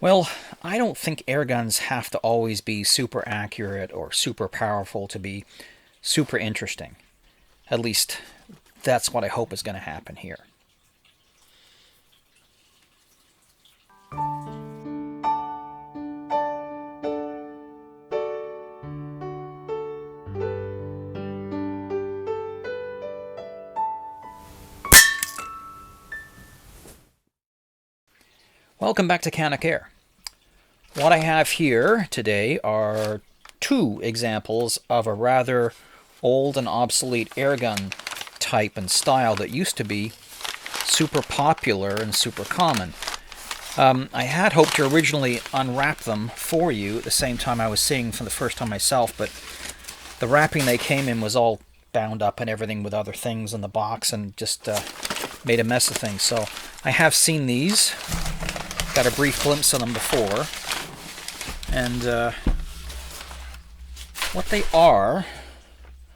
Well, I don't think air guns have to always be super accurate or super powerful to be super interesting. At least that's what I hope is going to happen here. Welcome back to Canic Air. What I have here today are two examples of a rather old and obsolete airgun type and style that used to be super popular and super common. I had hoped to originally unwrap them for you at the same time I was seeing them for the first time myself, but the wrapping they came in was all bound up and everything with other things in the box and just made a mess of things. So I have seen these, got a brief glimpse of them before, and what they are,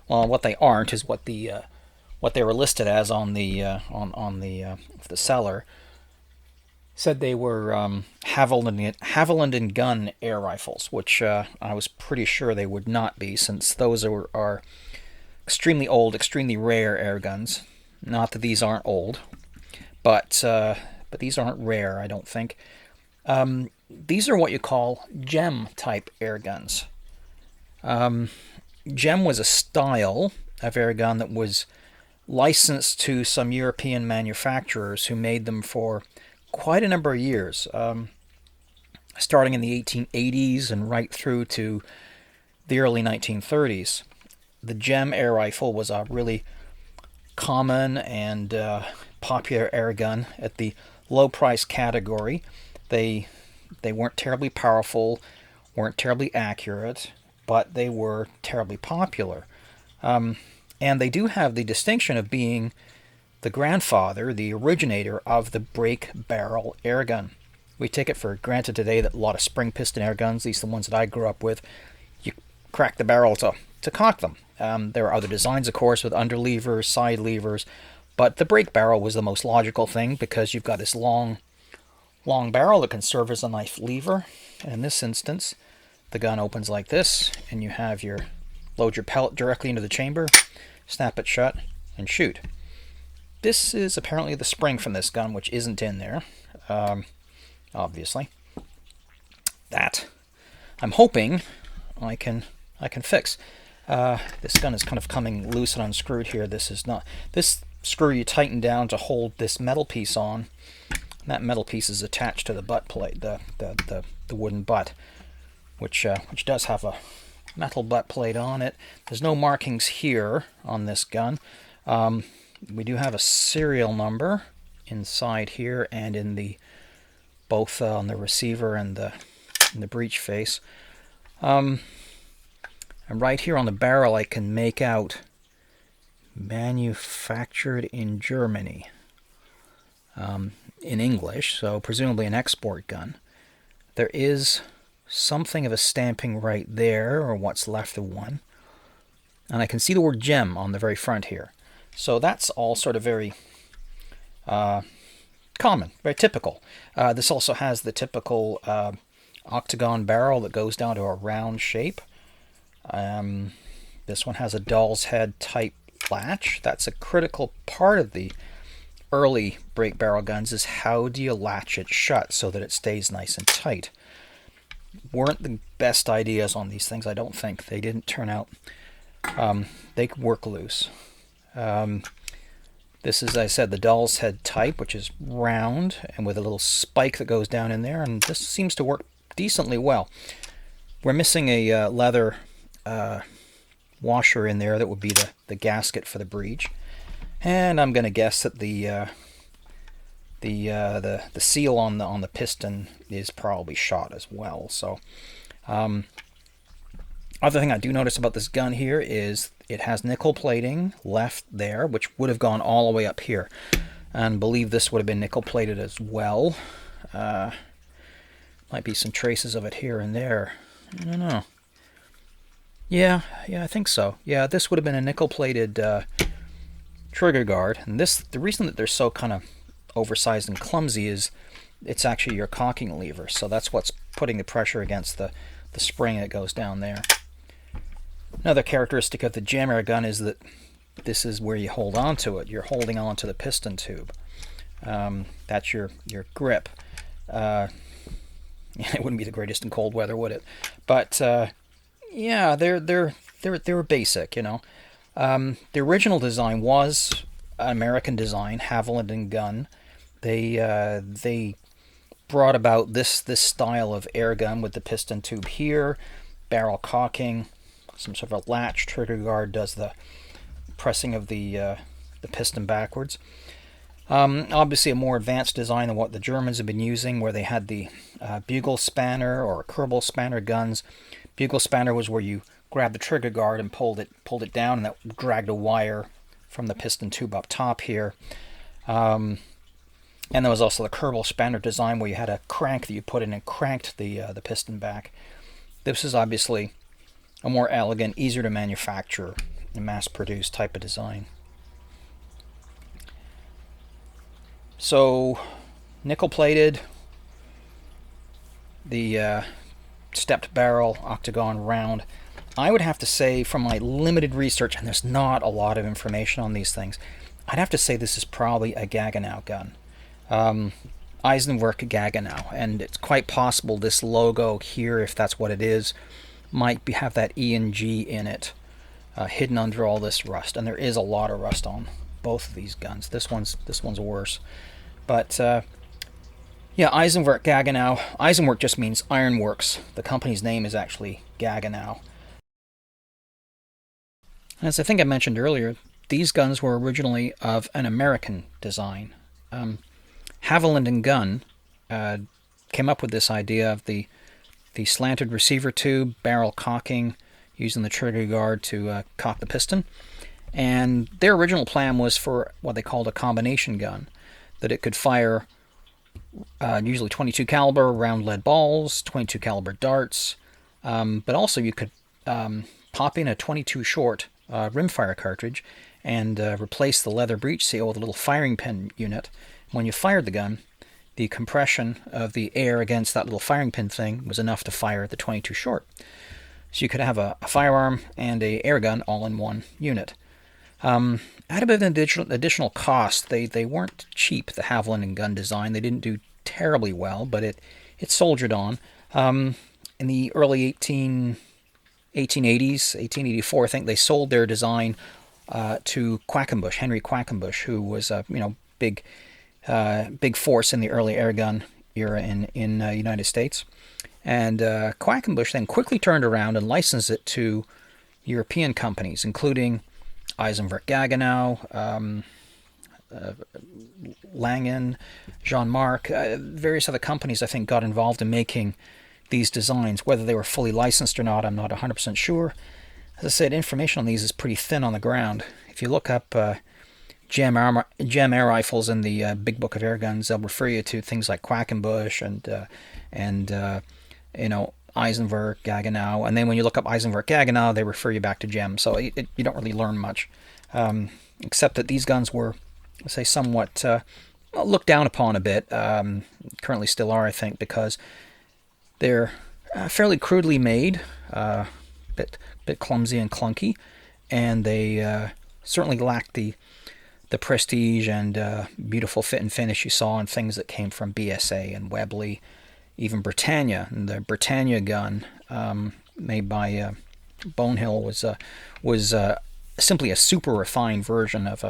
well, what they aren't is what they were listed as on the the seller. Said they were Haviland and Gun air rifles, which I was pretty sure they would not be, since those are extremely old, extremely rare air guns. Not that these aren't old, but these aren't rare, I don't think. These are what you call gem type air guns. Gem was a style of air gun that was licensed to some European manufacturers who made them for quite a number of years, starting in the 1880s and right through to the early 1930s. The gem air rifle was a really common and popular air gun at the low price category. They weren't terribly powerful, weren't terribly accurate, but they were terribly popular. And they do have the distinction of being the grandfather, the originator of the break barrel air gun. We take it for granted today that a lot of spring piston air guns, at least the ones that I grew up with, you crack the barrel to cock them. There are other designs, of course, with under levers, side levers, but the break barrel was the most logical thing because you've got this long barrel that can serve as a knife lever. And in this instance, the gun opens like this, and you have load your pellet directly into the chamber, snap it shut, and shoot. This is apparently the spring from this gun, which isn't in there, obviously. That I'm hoping I can fix. This gun is kind of coming loose and unscrewed here. This is not. This screw you tighten down to hold this metal piece on. And that metal piece is attached to the butt plate, the wooden butt, which does have a metal butt plate on it. There's no markings here on this gun. We do have a serial number inside here and in the both on the receiver and the breech face. And right here on the barrel I can make out manufactured in Germany in English, so presumably an export gun. There is something of a stamping right there, or what's left of one. And I can see the word gem on the very front here. So that's all sort of very common, very typical. This also has the typical octagon barrel that goes down to a round shape. This one has a doll's head type latch. That's a critical part of the early break barrel guns, is how do you latch it shut so that it stays nice and tight. Weren't the best ideas on these things, I don't think. They didn't turn out, they could work loose. This is, as I said, the doll's head type, which is round and with a little spike that goes down in there, and this seems to work decently well. We're missing a leather washer in there that would be the gasket for the breech, and I'm going to guess that the seal on the piston is probably shot as well. So, other thing I do notice about this gun here is it has nickel plating left there, which would have gone all the way up here, and believe this would have been nickel plated as well. Might be some traces of it here and there. I don't know. Yeah, I think so. Yeah, this would have been a nickel plated trigger guard, and the reason that they're so kind of oversized and clumsy is it's actually your cocking lever. So that's what's putting the pressure against the spring that goes down there. Another characteristic of the jam air gun is that this is where you hold on to it. You're holding on to the piston tube. That's your grip. It wouldn't be the greatest in cold weather, would it? But yeah, they were basic, you know. The original design was an American design, Haviland and Gunn. They brought about this style of air gun with the piston tube here, barrel cocking, some sort of a latch. Trigger guard does the pressing of the piston backwards. Obviously a more advanced design than what the Germans have been using, where they had the bugle spanner or Kerbal spanner guns. Bugle spanner was where you grabbed the trigger guard and pulled it down, and that dragged a wire from the piston tube up top here. And there was also the Kerbal spanner design, where you had a crank that you put in and cranked the piston back. This is obviously a more elegant, easier to manufacture, and mass-produce type of design. So, nickel-plated, the stepped barrel, octagon round. I would have to say, from my limited research, and there's not a lot of information on these things, I'd have to say this is probably a Gaggenau gun. Eisenwerk Gaggenau, and it's quite possible this logo here, if that's what it is, might have that E and G in it, hidden under all this rust. And there is a lot of rust on both of these guns. This one's worse, but yeah, Eisenwerk Gaggenau. Eisenwerk just means ironworks. The company's name is actually Gaggenau. As I think I mentioned earlier, these guns were originally of an American design. Haviland and Gunn came up with this idea of the slanted receiver tube, barrel cocking, using the trigger guard to cock the piston. And their original plan was for what they called a combination gun, that it could fire usually 22 caliber round lead balls, 22 caliber darts, but also you could pop in a 22 short rimfire cartridge and replace the leather breech seal with a little firing pin unit. When you fired the gun, the compression of the air against that little firing pin thing was enough to fire the 22 short. So you could have a firearm and a air gun all in one unit. At a bit of an additional cost, they weren't cheap, the Haviland and Gunn design. They didn't do terribly well, but it soldiered on. In the early 1880s, 1884, I think, they sold their design to Quackenbush, Henry Quackenbush, who was a big force in the early airgun era in United States. And Quackenbush then quickly turned around and licensed it to European companies, including Eisenwerk Gaggenau, Langen, Jean-Marc, various other companies, I think, got involved in making these designs. Whether they were fully licensed or not, I'm not 100% sure. As I said, information on these is pretty thin on the ground. If you look up gem air rifles in the Big Book of Air Guns, they'll refer you to things like Quackenbush and Eisenwerk, Gaggenau, and then when you look up Eisenwerk Gaggenau, they refer you back to gem. So you don't really learn much, except that these guns were, let's say, somewhat looked down upon a bit. Currently still are, I think, because they're fairly crudely made, bit clumsy and clunky, and they certainly lack the prestige and beautiful fit and finish you saw in things that came from BSA and Webley, even Britannia. And the Britannia gun made by Bonehill was simply a super refined version of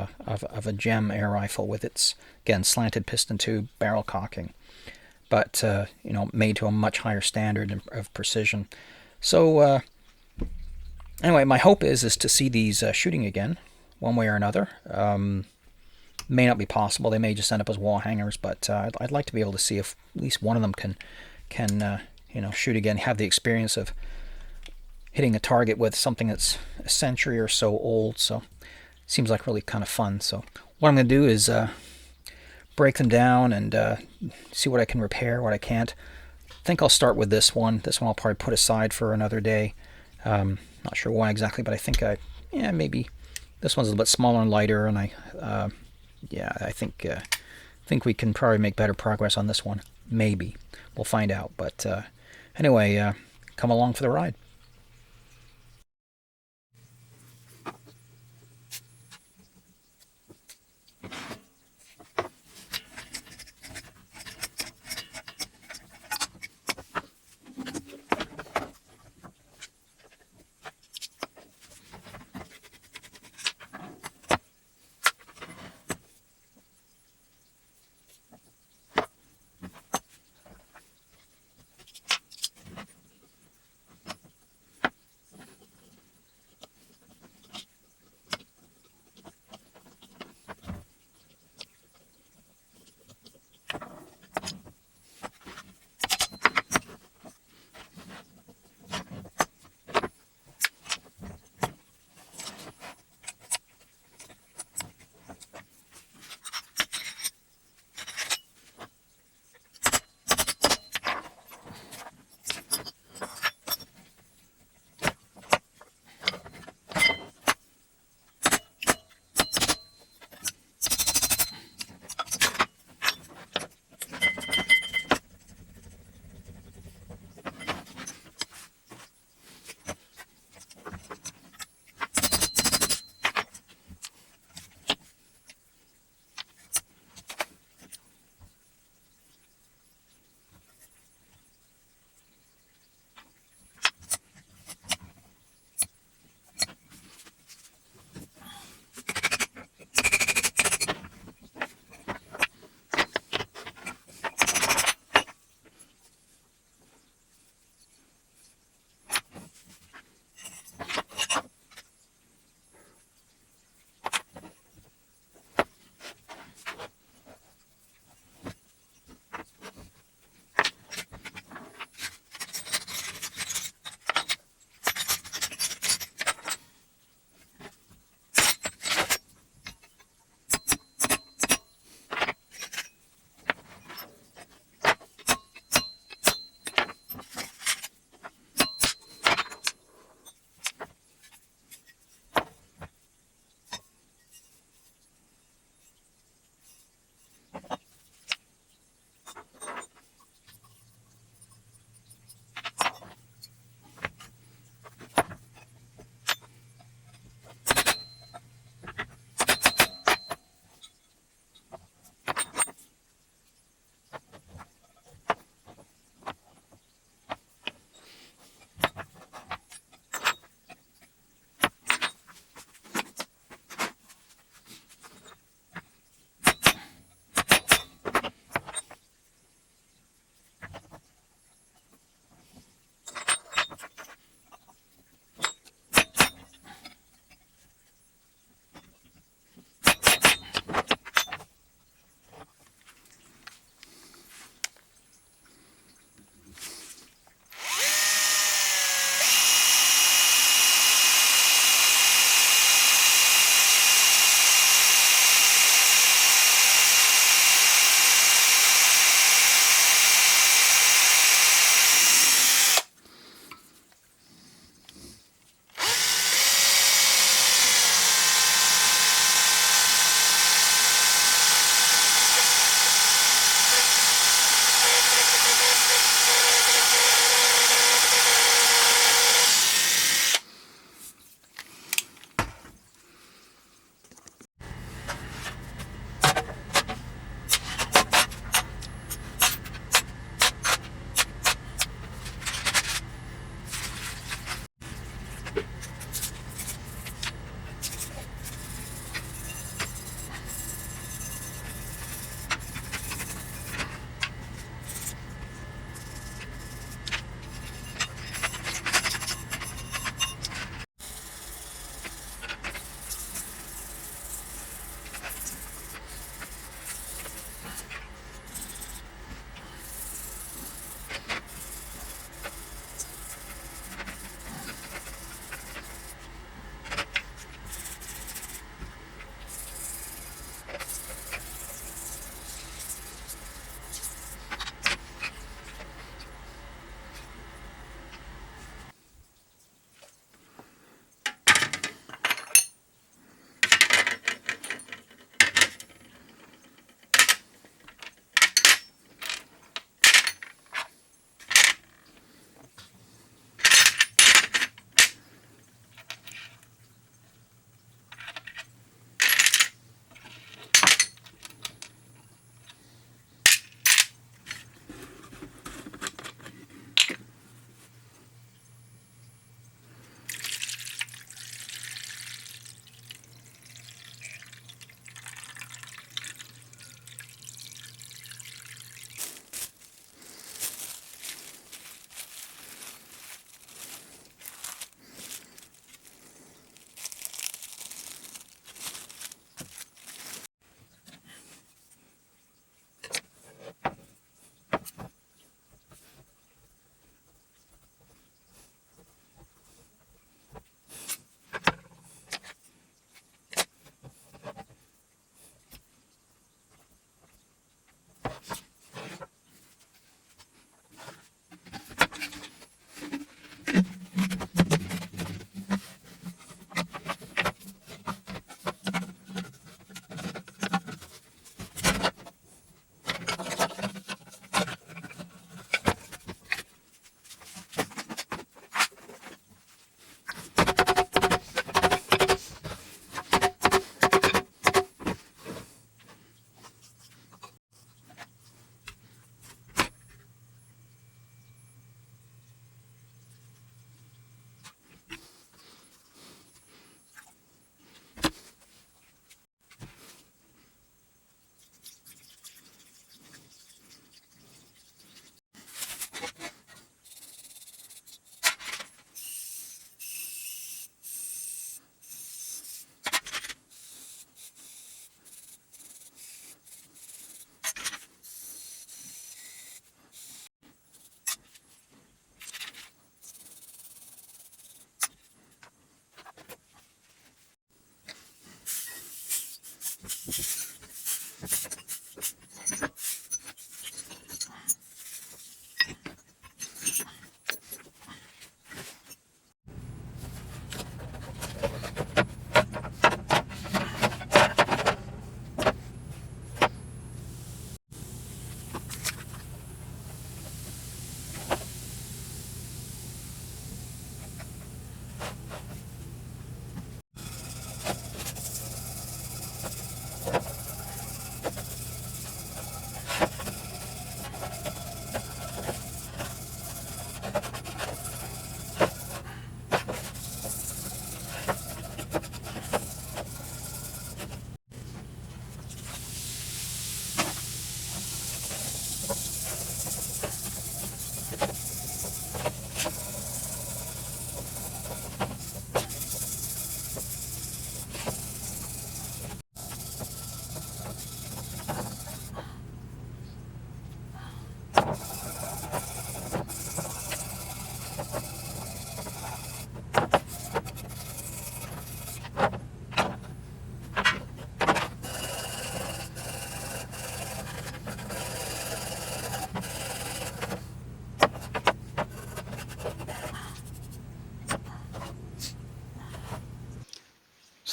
a gem air rifle with its, again, slanted piston tube, barrel cocking, but made to a much higher standard of precision. So anyway, my hope is to see these shooting again, one way or another. May not be possible. They may just end up as wall hangers, but I'd like to be able to see if at least one of them can shoot again, have the experience of hitting a target with something that's a century or so old. So it seems like really kind of fun. So what I'm going to do is break them down and see what I can repair, what I can't. I think I'll start with this one. This one I'll probably put aside for another day. Not sure why exactly, but I think maybe this one's a little bit smaller and lighter, and I think we can probably make better progress on this one Maybe. We'll find out. But anyway, come along for the ride.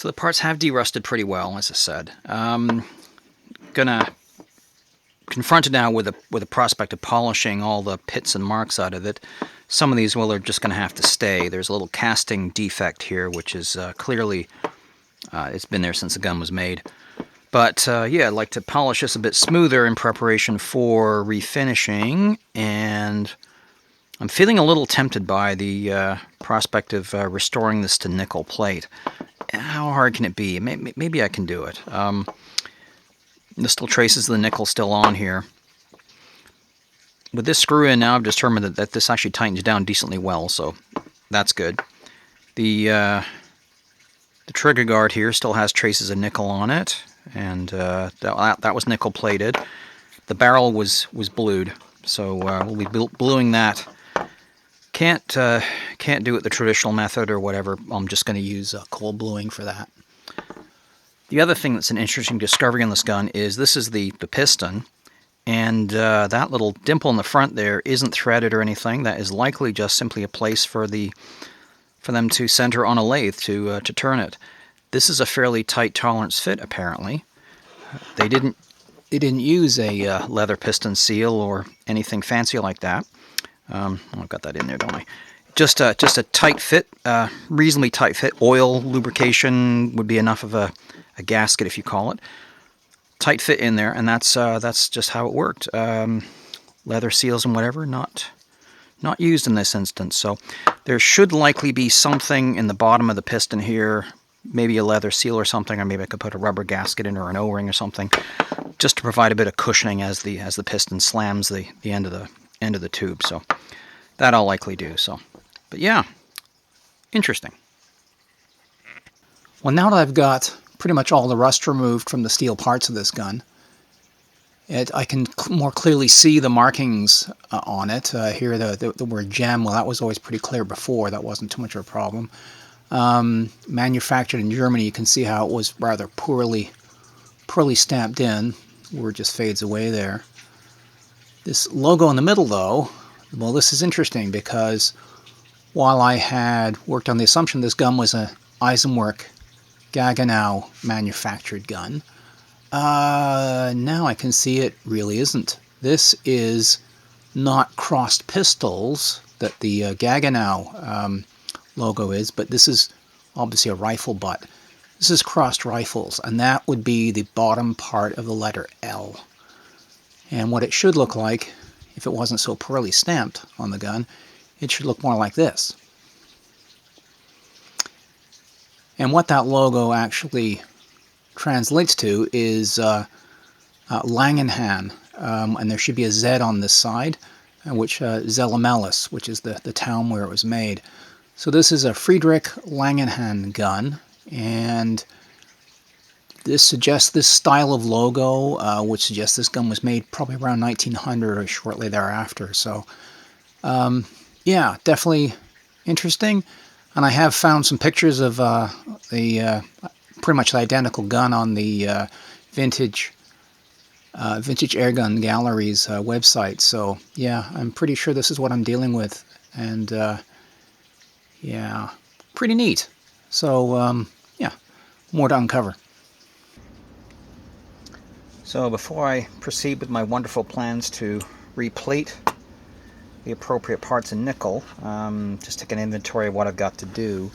So the parts have derusted pretty well, as I said. Gonna confronted now with the prospect of polishing all the pits and marks out of it. Some of these, well, are just going to have to stay. There's a little casting defect here, which is clearly, it's been there since the gun was made. But yeah, I'd like to polish this a bit smoother in preparation for refinishing, and I'm feeling a little tempted by the prospect of restoring this to nickel plate. How hard can it be? Maybe I can do it. There's still traces of the nickel still on here. With this screw in now, I've determined that this actually tightens down decently well, so that's good. The trigger guard here still has traces of nickel on it, and that was nickel plated. The barrel was blued, so we'll be bluing that. Can't do it the traditional method or whatever. I'm just going to use cold bluing for that. The other thing that's an interesting discovery on this gun is this is the piston, and that little dimple in the front there isn't threaded or anything. That is likely just simply a place for them to center on a lathe to turn it. This is a fairly tight tolerance fit, apparently. They didn't use a leather piston seal or anything fancy like that. I've got that in there, don't I? Just a tight fit, reasonably tight fit. Oil lubrication would be enough of a gasket, if you call it. Tight fit in there, and that's just how it worked. Leather seals and whatever, not used in this instance. So there should likely be something in the bottom of the piston here, maybe a leather seal or something, or maybe I could put a rubber gasket in or an O-ring or something, just to provide a bit of cushioning as the piston slams the end of the tube. So that I'll likely do. So, but yeah, interesting. Well, now that I've got pretty much all the rust removed from the steel parts of this gun, I can more clearly see the markings on it. Here, the word gem, well, that was always pretty clear before. That wasn't too much of a problem. Manufactured in Germany, you can see how it was rather poorly stamped in. Word just fades away there. This logo in the middle, though, well, this is interesting because while I had worked on the assumption this gun was a Eisenwerk Gaggenau manufactured gun, now I can see it really isn't. This is not crossed pistols that the Gaggenau logo is, but this is obviously a rifle butt. This is crossed rifles, and that would be the bottom part of the letter L. And what it should look like, if it wasn't so poorly stamped on the gun, it should look more like this. And what that logo actually translates to is Langenhan, and there should be a Z on this side, which Zelamelis, which is the town where it was made. So this is a Friedrich Langenhan gun, and this suggests this style of logo, which suggests this gun was made probably around 1900 or shortly thereafter. So, yeah, definitely interesting. And I have found some pictures of the pretty much the identical gun on the Vintage Airgun Gallery's website. So, yeah, I'm pretty sure this is what I'm dealing with. And, yeah, pretty neat. So, yeah, more to uncover. So before I proceed with my wonderful plans to replate the appropriate parts in nickel, just take an inventory of what I've got to do.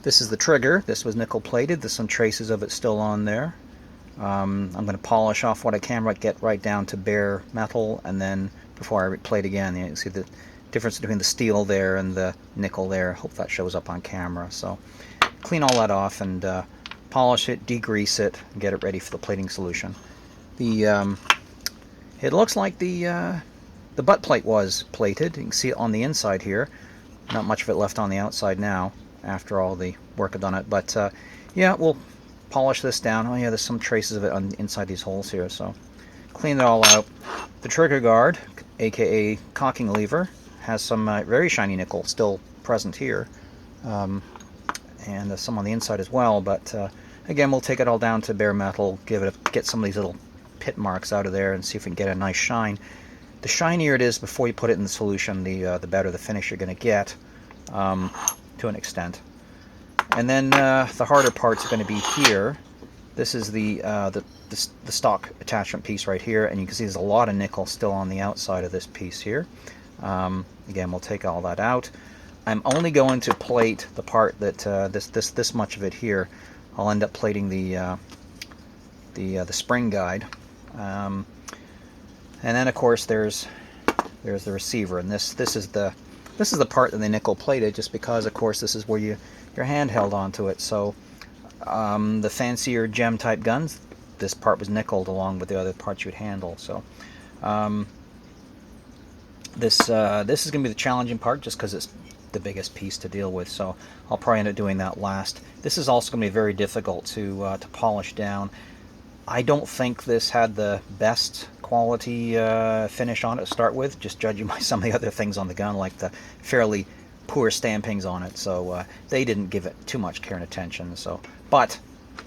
This is the trigger. This was nickel plated. There's some traces of it still on there. I'm going to polish off what I can, get right down to bare metal, and then before I replate again, you can see the difference between the steel there and the nickel there. Hope that shows up on camera. So clean all that off and polish it, degrease it, and get it ready for the plating solution. It looks like the butt plate was plated. You can see it on the inside here. Not much of it left on the outside now after all the work I've done it. But yeah, we'll polish this down. Oh yeah, there's some traces of it on inside these holes here. So clean it all out. The trigger guard, aka cocking lever, has some very shiny nickel still present here, and some on the inside as well. But again, we'll take it all down to bare metal, get some of these little pit marks out of there, and see if we can get a nice shine. The shinier it is before you put it in the solution, the better the finish you're going to get, to an extent. And then the harder part's going to be here. This is the stock attachment piece right here, and you can see there's a lot of nickel still on the outside of this piece here. Again, we'll take all that out. I'm only going to plate the part that this much of it here. I'll end up plating the spring guide, and then of course there's the receiver, and this is the part that they nickel plated, just because of course this is where your hand held onto it. So the fancier gem type guns, this part was nickeled along with the other parts you'd handle. So this is going to be the challenging part, just because it's the biggest piece to deal with. So I'll probably end up doing that last. This is also going to be very difficult to polish down. I don't think this had the best quality finish on it to start with, just judging by some of the other things on the gun, like the fairly poor stampings on it. So they didn't give it too much care and attention. So, but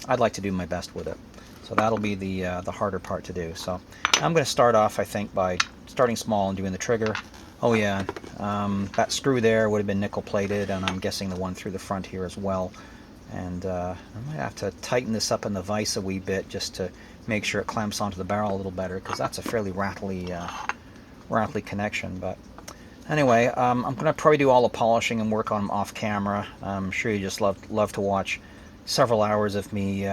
I'd like to do my best with it. So that'll be the harder part to do. So I'm going to start off, I think, by starting small and doing the trigger. Oh yeah, that screw there would have been nickel plated, and I'm guessing the one through the front here as well. And I might have to tighten this up in the vise a wee bit, just to make sure it clamps onto the barrel a little better, because that's a fairly rattly connection. But anyway, I'm going to probably do all the polishing and work on them off camera. I'm sure you just love to watch several hours of me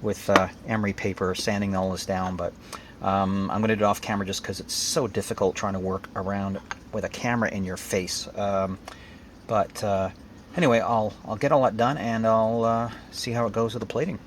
with emery paper sanding all this down, but I'm going to do it off camera just because it's so difficult trying to work around with a camera in your face. Anyway, I'll get all that done, and I'll see how it goes with the plating.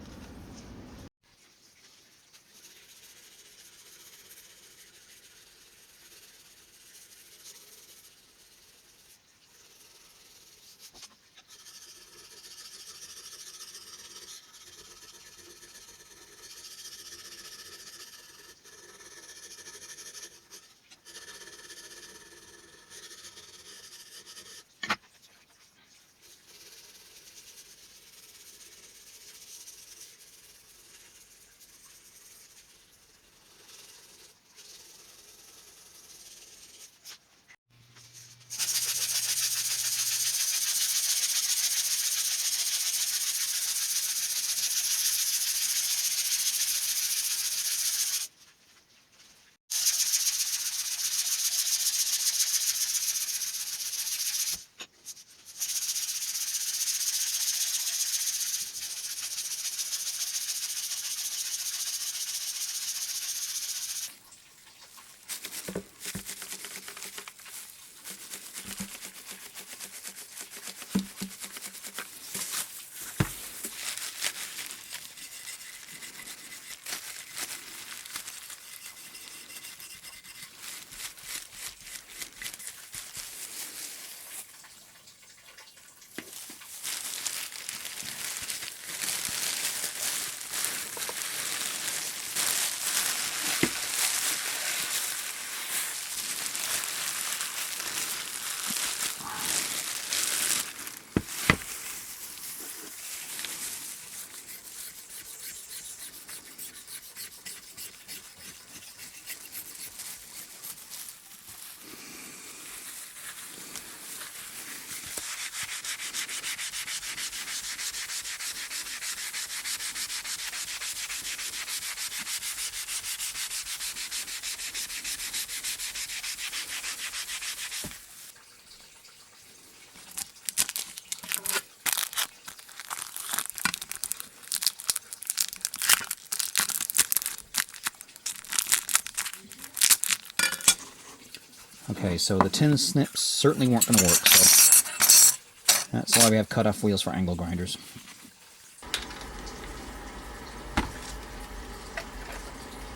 Okay, so the tin snips certainly weren't going to work, so that's why we have cut-off wheels for angle grinders.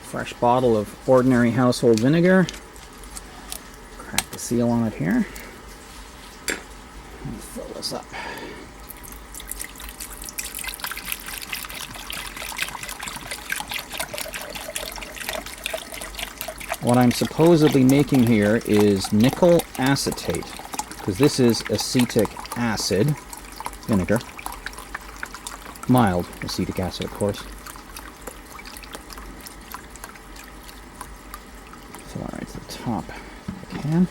Fresh bottle of ordinary household vinegar. Crack the seal on it here. And fill this up. What I'm supposedly making here is nickel acetate, because this is acetic acid vinegar. Mild acetic acid, of course. Fill it right to the top if I can.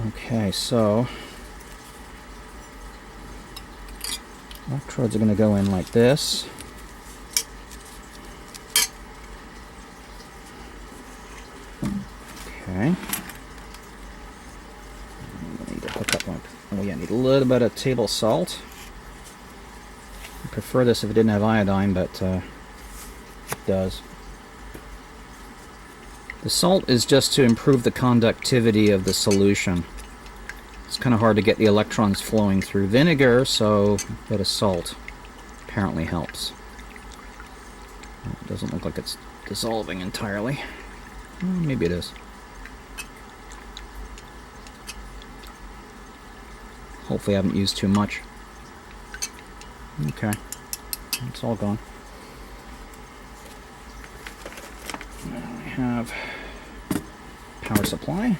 Okay, so Electrodes are going to go in like this. Okay. I need to hook up one. Oh yeah, I need a little bit of table salt. I'd prefer this if it didn't have iodine, but it does. The salt is just to improve the conductivity of the solution. It's kind of hard to get the electrons flowing through vinegar, so a bit of salt apparently helps. It doesn't look like it's dissolving entirely. Maybe it is. Hopefully I haven't used too much. Okay, it's all gone. Now we have power supply.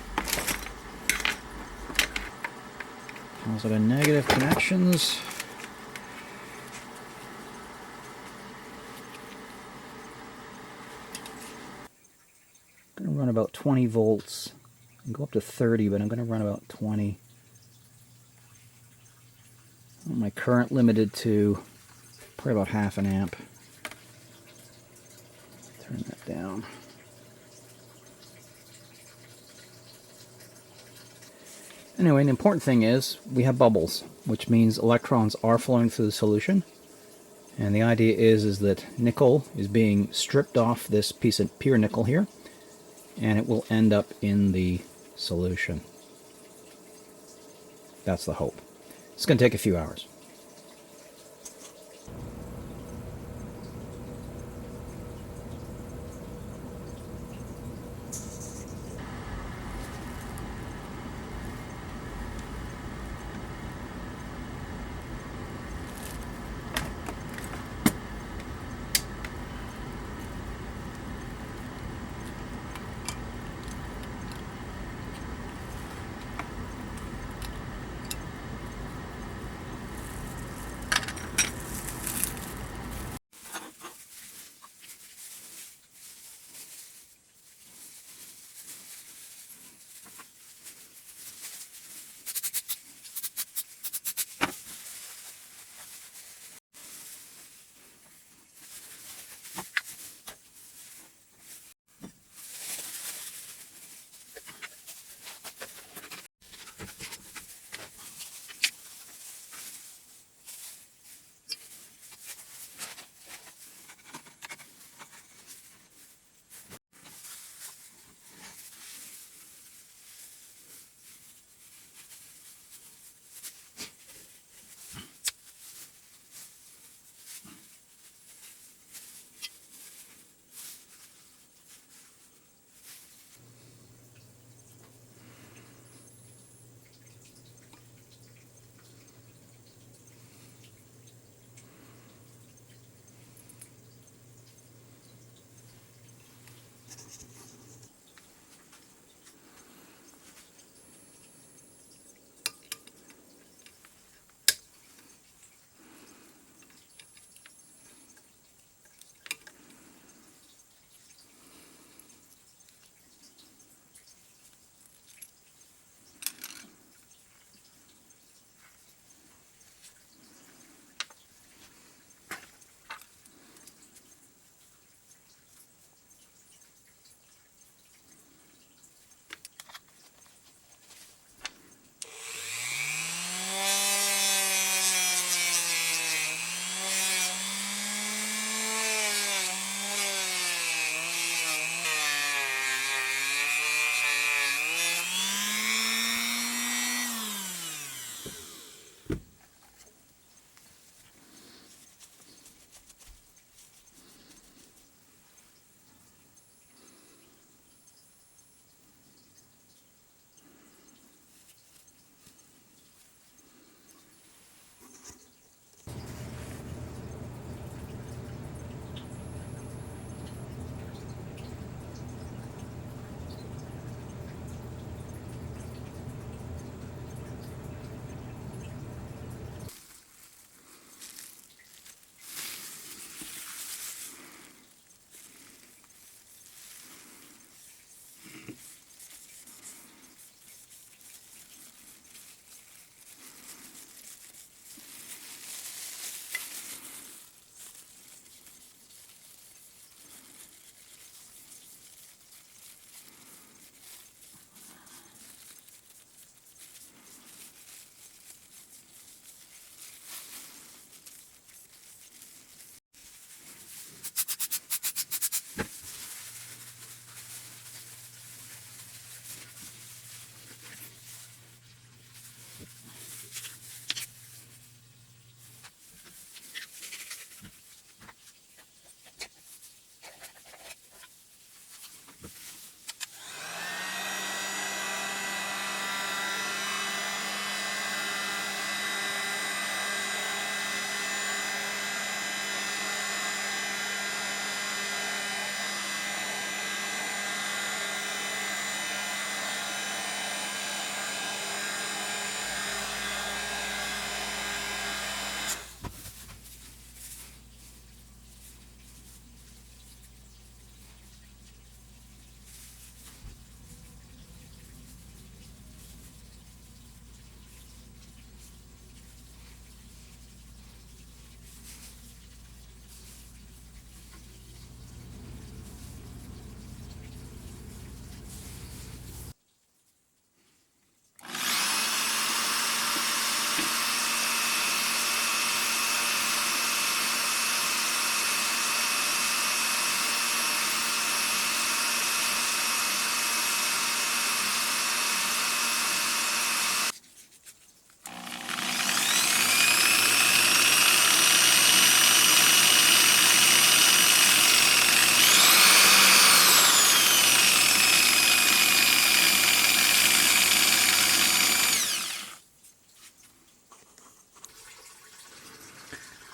Also got negative connections. I'm going to run about 20 volts. I can go up to 30, but I'm going to run about 20. My current limited to probably about half an amp. Turn that down. Anyway, the important thing is we have bubbles, which means electrons are flowing through the solution. And the idea is that nickel is being stripped off this piece of pure nickel here, and it will end up in the solution. That's the hope. It's going to take a few hours.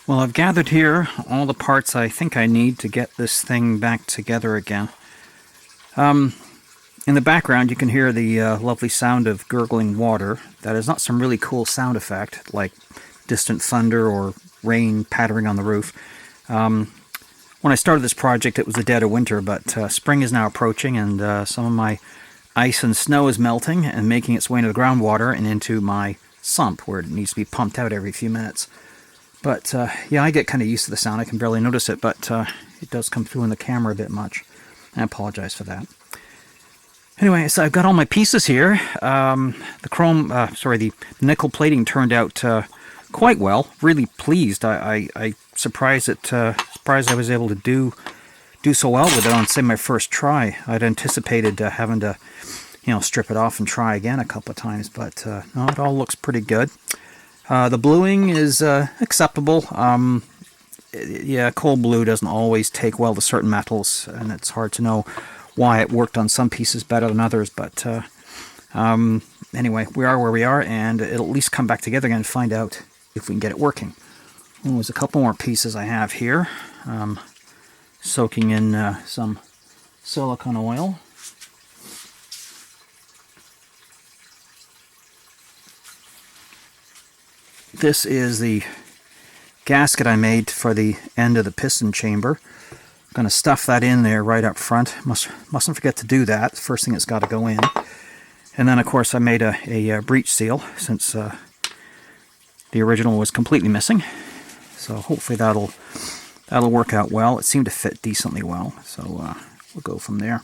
Well, I've gathered here all the parts I think I need to get this thing back together again. In the background, you can hear the lovely sound of gurgling water. That is not some really cool sound effect, like distant thunder or rain pattering on the roof. When I started this project, it was the dead of winter, but spring is now approaching, and some of my ice and snow is melting and making its way into the groundwater and into my sump, where it needs to be pumped out every few minutes. But yeah, I get kind of used to the sound. I can barely notice it, but it does come through in the camera a bit much. I apologize for that. Anyway, so I've got all my pieces here. The nickel plating turned out quite well. Really pleased. I surprised I was able to do so well with it on, say, my first try. I'd anticipated having to, strip it off and try again a couple of times, but no, it all looks pretty good. The bluing is acceptable. Yeah, cold blue doesn't always take well to certain metals, and it's hard to know why it worked on some pieces better than others. But anyway, we are where we are, and it'll at least come back together again and find out if we can get it working. Oh, there's a couple more pieces I have here. Soaking in some silicone oil. This is the gasket I made for the end of the piston chamber. I'm going to stuff that in there right up front. Mustn't forget to do that. The first thing that's got to go in. And then, of course, I made a breech seal, since the original was completely missing. So hopefully that'll work out well. It seemed to fit decently well, so we'll go from there.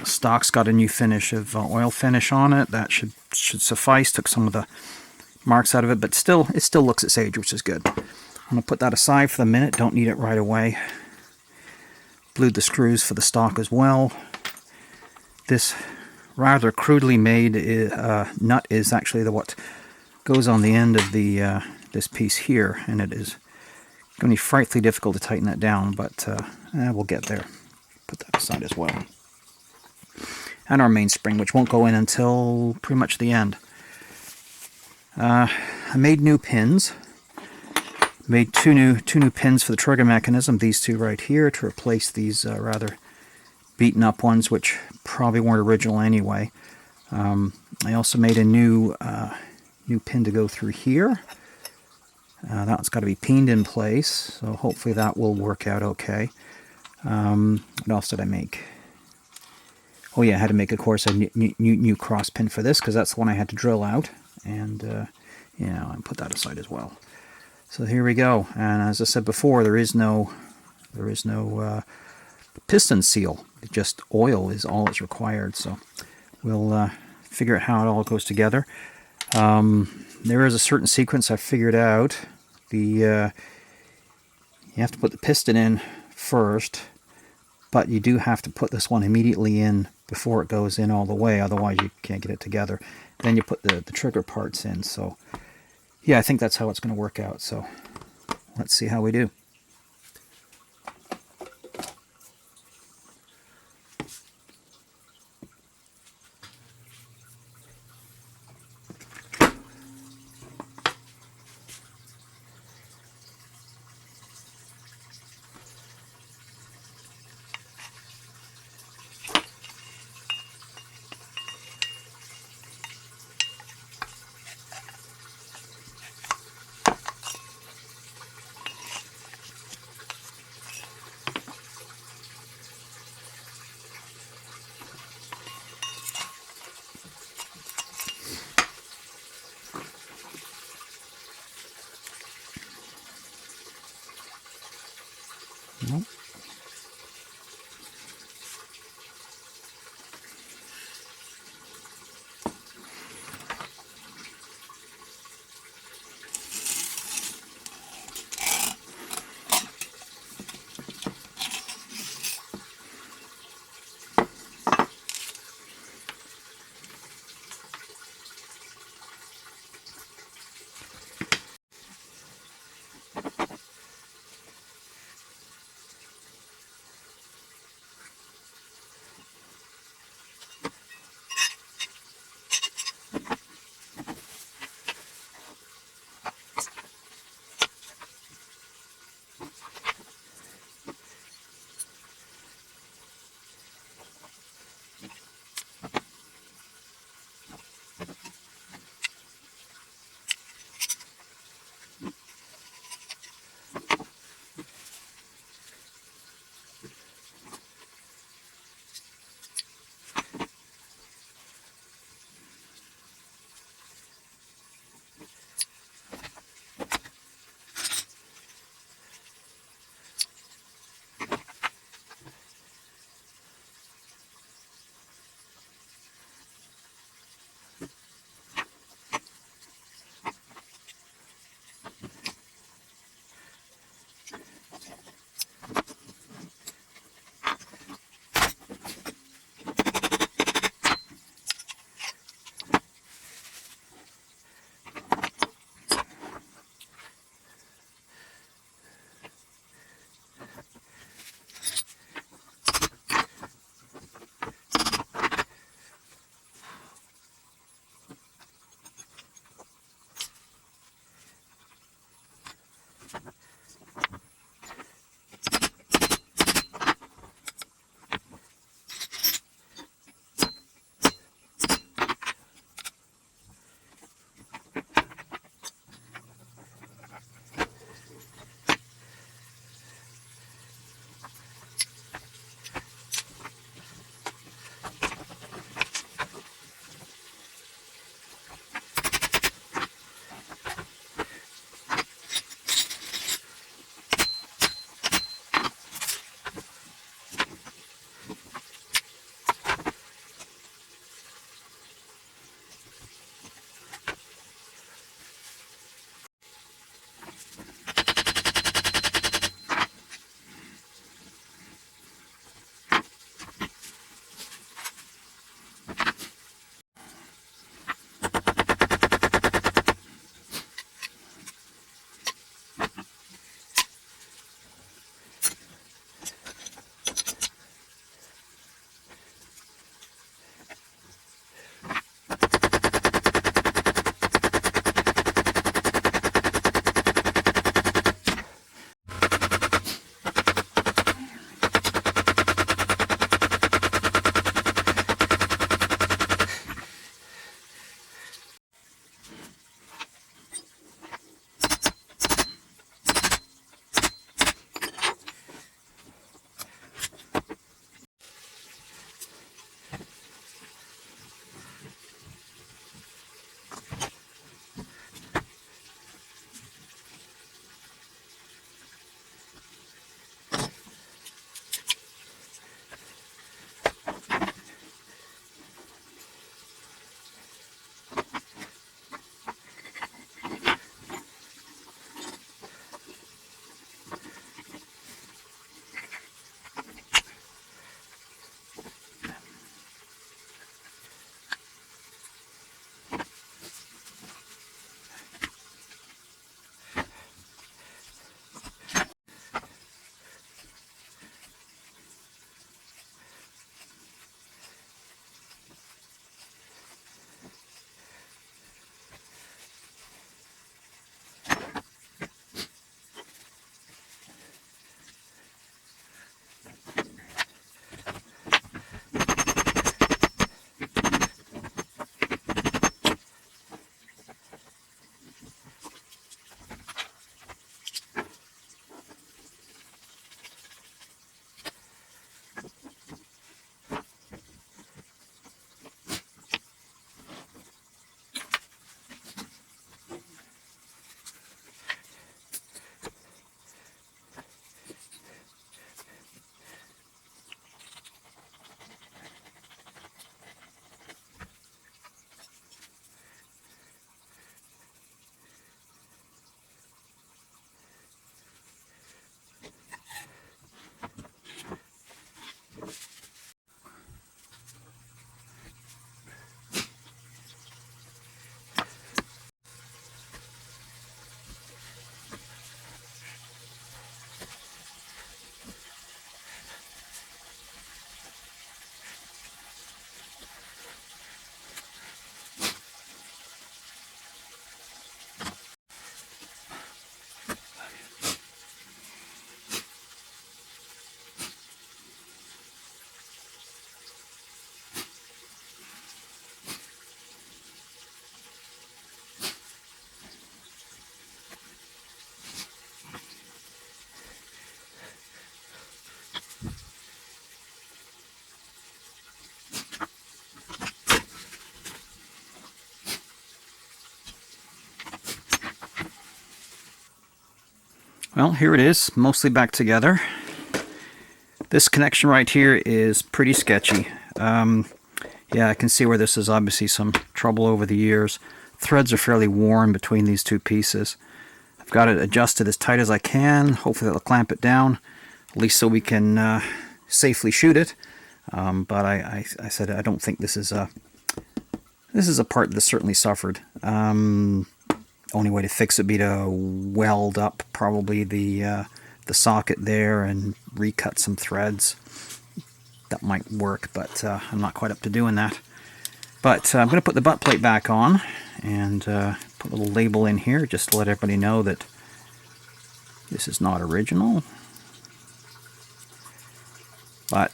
Stock's got a new finish of oil finish on it. That should suffice. Took some of the marks out of it, but it still looks its age, which is good. I'm going to put that aside for the minute. Don't need it right away. Blued the screws for the stock as well. This rather crudely made nut is actually what goes on the end of the this piece here, and it is going to be frightfully difficult to tighten that down, but we'll get there. Put that aside as well. And our mainspring, which won't go in until pretty much the end. I made new pins. Made two new pins for the trigger mechanism. These two right here to replace these rather beaten up ones, which probably weren't original anyway. I also made a new pin to go through here. That's got to be pinned in place, so hopefully that will work out okay. What else did I make? Oh yeah, I had to make, of course, a new cross pin for this, because that's the one I had to drill out, and and put that aside as well. So here we go. And as I said before, there is no piston seal. Just oil is all that's required. So we'll figure out how it all goes together. There is a certain sequence I figured out. You have to put the piston in first, but you do have to put this one immediately in before it goes in all the way, otherwise you can't get it together. Then you put the trigger parts in. So yeah, I think that's how it's going to work out. So let's see how we do. Well, here it is, mostly back together. This connection right here is pretty sketchy. Yeah, I can see where this is obviously some trouble over the years. Threads are fairly worn between these two pieces. I've got it adjusted as tight as I can. Hopefully that'll clamp it down, at least so we can safely shoot it. But I said I don't think this is a part that certainly suffered. Only way to fix it would be to weld up probably the socket there and recut some threads. That might work, but I'm not quite up to doing that. But I'm going to put the butt plate back on and put a little label in here just to let everybody know that this is not original, but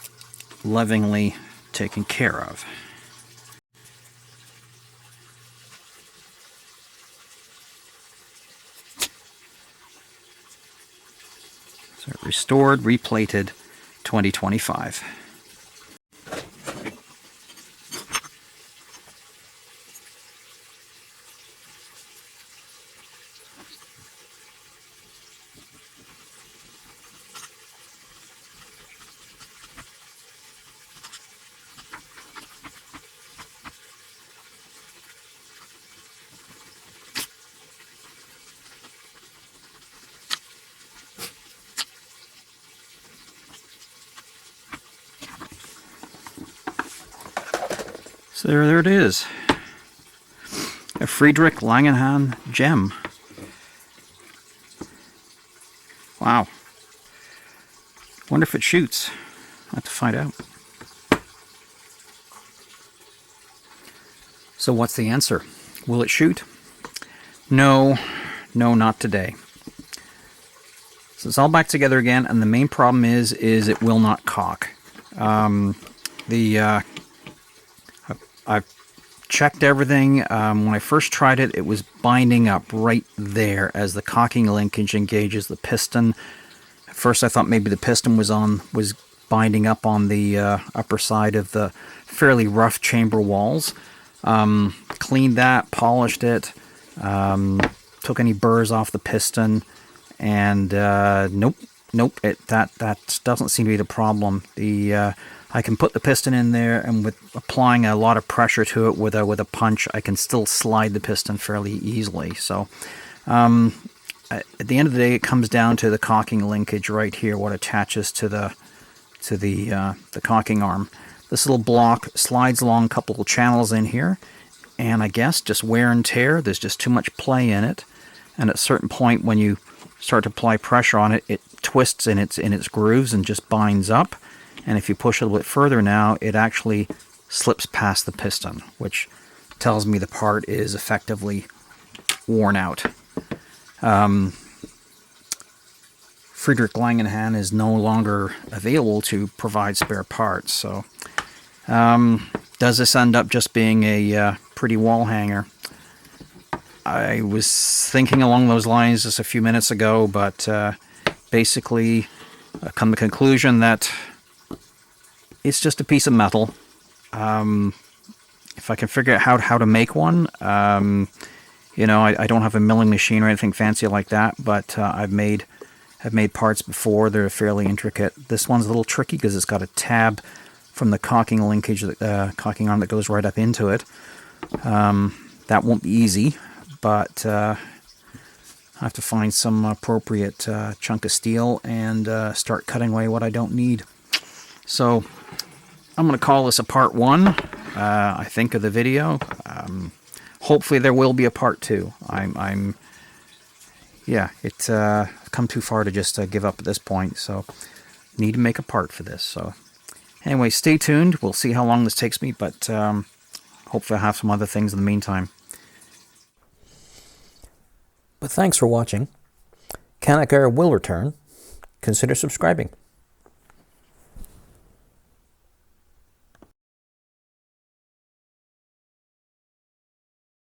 lovingly taken care of. So restored, replated 2025. So there it is. A Friedrich Langenhahn gem. Wow. Wonder if it shoots. I'll have to find out. So what's the answer? Will it shoot? No, not today. So it's all back together again, and the main problem is it will not cock. I've checked everything. When I first tried it, it was binding up right there as the cocking linkage engages the piston. At first I thought maybe the piston was binding up on the upper side of the fairly rough chamber walls. Cleaned that, polished it, took any burrs off the piston, and nope, that doesn't seem to be the problem. I can put the piston in there, and with applying a lot of pressure to it with a punch, I can still slide the piston fairly easily. So at the end of the day, it comes down to the cocking linkage right here, what attaches to the cocking arm. This little block slides along a couple of channels in here, and I guess just wear and tear. There's just too much play in it, and at a certain point, when you start to apply pressure on it, it twists in its grooves and just binds up. And if you push a little bit further now, it actually slips past the piston, which tells me the part is effectively worn out. Friedrich Langenhahn is no longer available to provide spare parts. So does this end up just being a pretty wall hanger? I was thinking along those lines just a few minutes ago, but basically come to the conclusion that it's just a piece of metal. If I can figure out how to make one, you know, I don't have a milling machine or anything fancy like that, but I've made parts before. They're fairly intricate. This one's a little tricky because it's got a tab from the cocking linkage, cocking arm that goes right up into it. That won't be easy, but I have to find some appropriate chunk of steel and start cutting away what I don't need. So I'm going to call this a part 1, I think, of the video. Hopefully there will be a part 2. Yeah, it's come too far to just give up at this point, so need to make a part for this. So anyway, stay tuned. We'll see how long this takes me, but hopefully I'll have some other things in the meantime. But thanks for watching. Kanakar will return. Consider subscribing.